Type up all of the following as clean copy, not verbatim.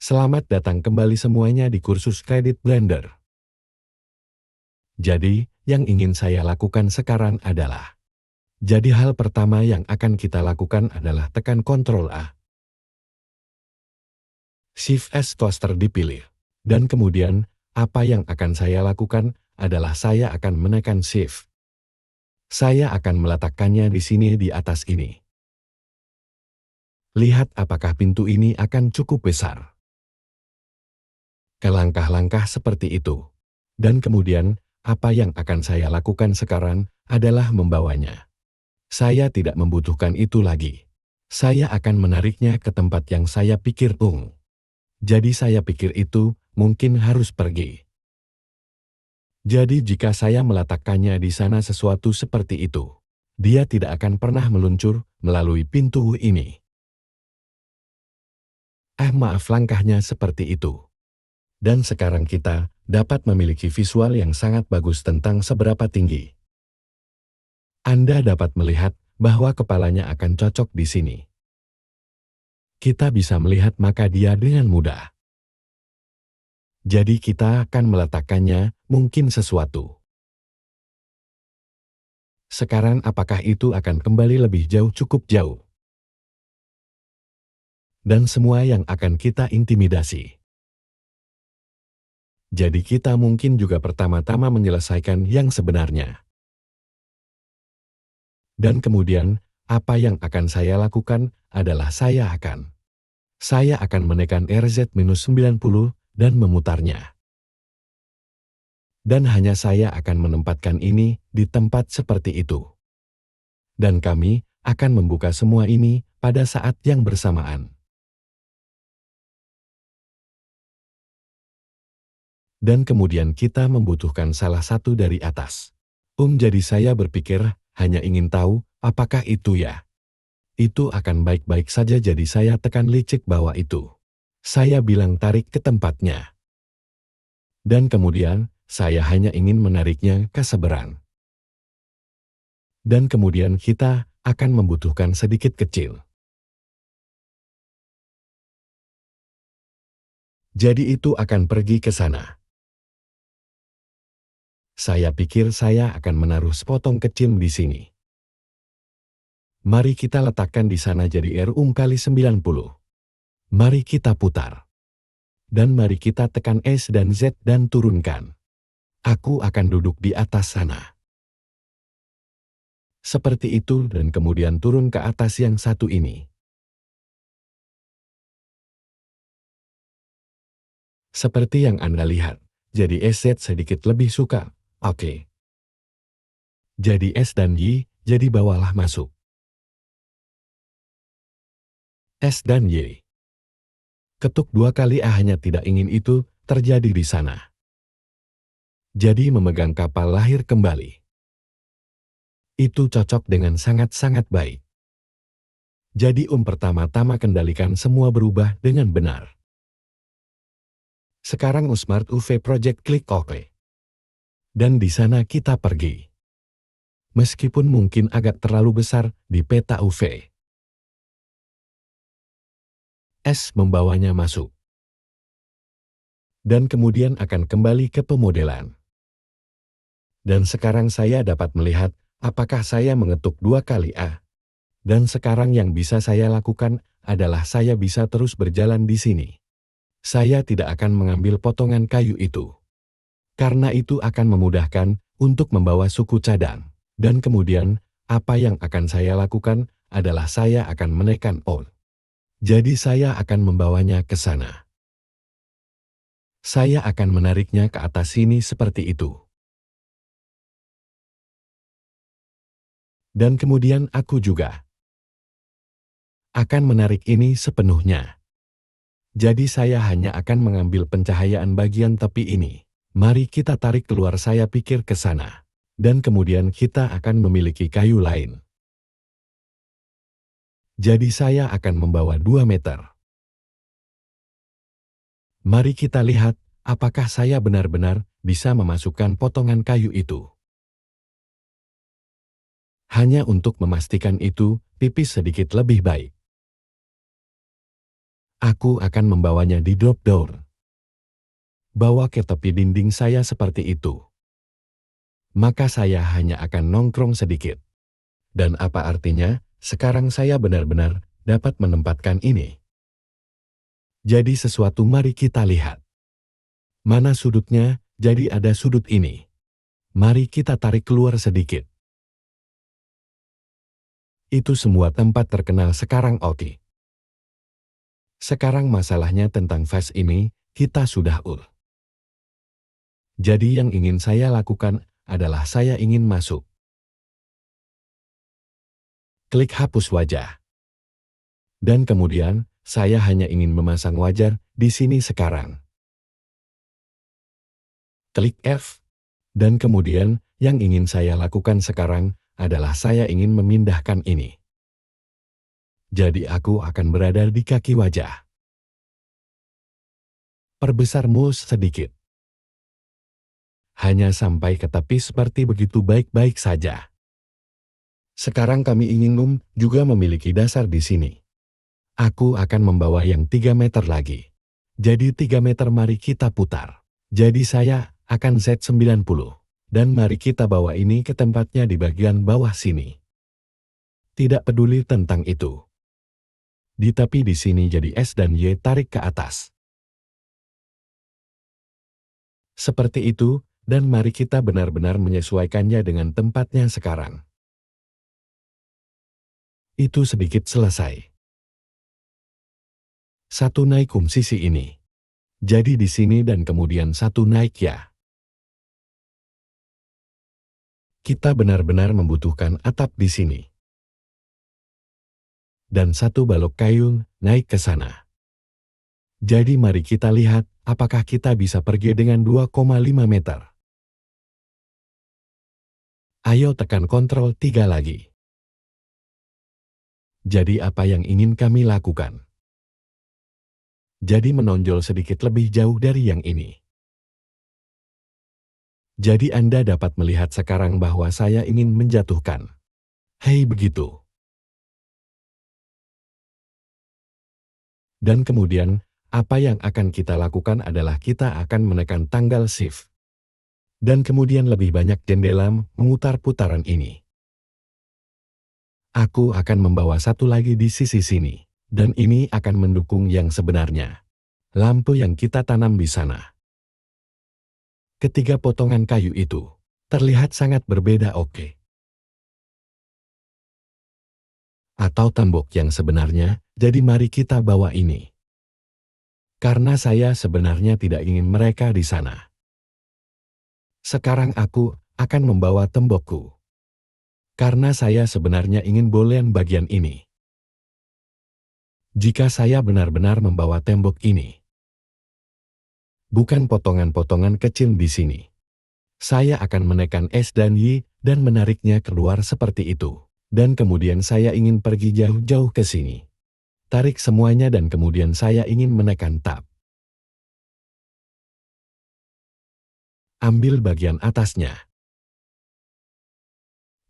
Selamat datang kembali semuanya di kursus kredit Blender. Jadi, yang ingin saya lakukan sekarang adalah, jadi hal pertama yang akan kita lakukan adalah tekan Ctrl A. Shift S toaster dipilih. Dan kemudian, apa yang akan saya lakukan adalah saya akan menekan Shift. Saya akan meletakkannya di sini di atas ini. Lihat apakah pintu ini akan cukup besar. Ke langkah-langkah seperti itu. Dan kemudian, apa yang akan saya lakukan sekarang adalah membawanya. Saya tidak membutuhkan itu lagi. Saya akan menariknya ke tempat yang saya pikir Jadi saya pikir itu mungkin harus pergi. Jadi jika saya meletakkannya di sana sesuatu seperti itu, dia tidak akan pernah meluncur melalui pintu ini. Maaf, langkahnya seperti itu. Dan sekarang kita dapat memiliki visual yang sangat bagus tentang seberapa tinggi. Anda dapat melihat bahwa kepalanya akan cocok di sini. Kita bisa melihat maka dia dengan mudah. Jadi kita akan meletakkannya mungkin sesuatu. Sekarang apakah itu akan kembali lebih jauh, cukup jauh? Dan semua yang akan kita intimidasi. Jadi kita mungkin juga pertama-tama menyelesaikan yang sebenarnya. Dan kemudian, apa yang akan saya lakukan adalah saya akan menekan RZ-90 dan memutarnya. Dan hanya saya akan menempatkan ini di tempat seperti itu. Dan kami akan membuka semua ini pada saat yang bersamaan. Dan kemudian kita membutuhkan salah satu dari atas. Jadi saya berpikir, hanya ingin tahu, apakah itu ya? Itu akan baik-baik saja, jadi saya tekan licik bawah itu. Saya bilang tarik ke tempatnya. Dan kemudian, saya hanya ingin menariknya ke seberang. Dan kemudian kita akan membutuhkan sedikit kecil. Jadi itu akan pergi ke sana. Saya pikir saya akan menaruh sepotong kecil di sini. Mari kita letakkan di sana jadi R kali 90. Mari kita putar. Dan mari kita tekan S dan Z dan turunkan. Aku akan duduk di atas sana. Seperti itu dan kemudian turun ke atas yang satu ini. Seperti yang Anda lihat, jadi SZ sedikit lebih suka. Oke. Jadi S dan Y, jadi bawalah masuk. S dan Y. Ketuk 2 kali hanya tidak ingin itu terjadi di sana. Jadi memegang kapal lahir kembali. Itu cocok dengan sangat-sangat baik. Jadi pertama-tama kendalikan semua berubah dengan benar. Sekarang Smart UV Project klik OK. Dan di sana kita pergi. Meskipun mungkin agak terlalu besar di peta UV. S membawanya masuk. Dan kemudian akan kembali ke pemodelan. Dan sekarang saya dapat melihat apakah saya mengetuk 2 kali A. Dan sekarang yang bisa saya lakukan adalah saya bisa terus berjalan di sini. Saya tidak akan mengambil potongan kayu itu. Karena itu akan memudahkan untuk membawa suku cadang. Dan kemudian, apa yang akan saya lakukan adalah saya akan menekan Alt. Jadi saya akan membawanya ke sana. Saya akan menariknya ke atas sini seperti itu. Dan kemudian aku juga akan menarik ini sepenuhnya. Jadi saya hanya akan mengambil pencahayaan bagian tepi ini. Mari kita tarik keluar, saya pikir ke sana. Dan kemudian kita akan memiliki kayu lain. Jadi saya akan membawa 2 meter. Mari kita lihat apakah saya benar-benar bisa memasukkan potongan kayu itu. Hanya untuk memastikan itu tipis sedikit lebih baik. Aku akan membawanya di drop door. Bawa ke tepi dinding saya seperti itu. Maka saya hanya akan nongkrong sedikit. Dan apa artinya, sekarang saya benar-benar dapat menempatkan ini. Jadi sesuatu mari kita lihat. Mana sudutnya, jadi ada sudut ini. Mari kita tarik keluar sedikit. Itu semua tempat terkenal sekarang oke. Sekarang masalahnya tentang fast ini, kita sudah Jadi yang ingin saya lakukan adalah saya ingin masuk. Klik hapus wajah. Dan kemudian, saya hanya ingin memasang wajah di sini sekarang. Klik F. Dan kemudian, yang ingin saya lakukan sekarang adalah saya ingin memindahkan ini. Jadi aku akan berada di kaki wajah. Perbesar mouse sedikit. Hanya sampai ke tepi seperti begitu baik-baik saja. Sekarang kami ingin juga memiliki dasar di sini. Aku akan membawa yang 3 meter lagi. Jadi 3 meter mari kita putar. Jadi saya akan Z90. Dan mari kita bawa ini ke tempatnya di bagian bawah sini. Tidak peduli tentang itu. Tapi di sini jadi S dan Y tarik ke atas. Seperti itu, dan mari kita benar-benar menyesuaikannya dengan tempatnya sekarang. Itu sedikit selesai. Satu naik sisi ini. Jadi di sini dan kemudian satu naik ya. Kita benar-benar membutuhkan atap di sini. Dan satu balok kayu naik ke sana. Jadi mari kita lihat apakah kita bisa pergi dengan 2,5 meter. Ayo tekan Ctrl 3 lagi. Jadi apa yang ingin kami lakukan? Jadi menonjol sedikit lebih jauh dari yang ini. Jadi Anda dapat melihat sekarang bahwa saya ingin menjatuhkan. Hei begitu. Dan kemudian, apa yang akan kita lakukan adalah kita akan menekan tanggal Shift. Dan kemudian lebih banyak jendela memutar putaran ini. Aku akan membawa satu lagi di sisi sini. Dan ini akan mendukung yang sebenarnya. Lampu yang kita tanam di sana. Ketiga potongan kayu itu terlihat sangat berbeda oke. Atau tembok yang sebenarnya, jadi mari kita bawa ini. Karena saya sebenarnya tidak ingin mereka di sana. Sekarang aku akan membawa tembokku. Karena saya sebenarnya ingin bolen bagian ini. Jika saya benar-benar membawa tembok ini. Bukan potongan-potongan kecil di sini. Saya akan menekan S dan Y dan menariknya keluar seperti itu. Dan kemudian saya ingin pergi jauh-jauh ke sini. Tarik semuanya dan kemudian saya ingin menekan Tab. Ambil bagian atasnya.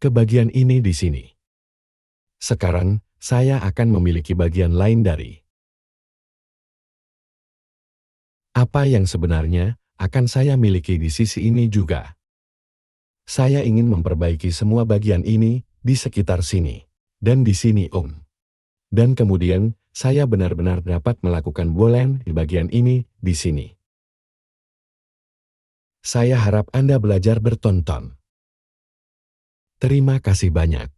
Ke bagian ini di sini. Sekarang, saya akan memiliki bagian lain dari. Apa yang sebenarnya akan saya miliki di sisi ini juga. Saya ingin memperbaiki semua bagian ini di sekitar sini. Dan di sini Dan kemudian, saya benar-benar dapat melakukan bolen di bagian ini di sini. Saya harap Anda belajar bertonton. Terima kasih banyak.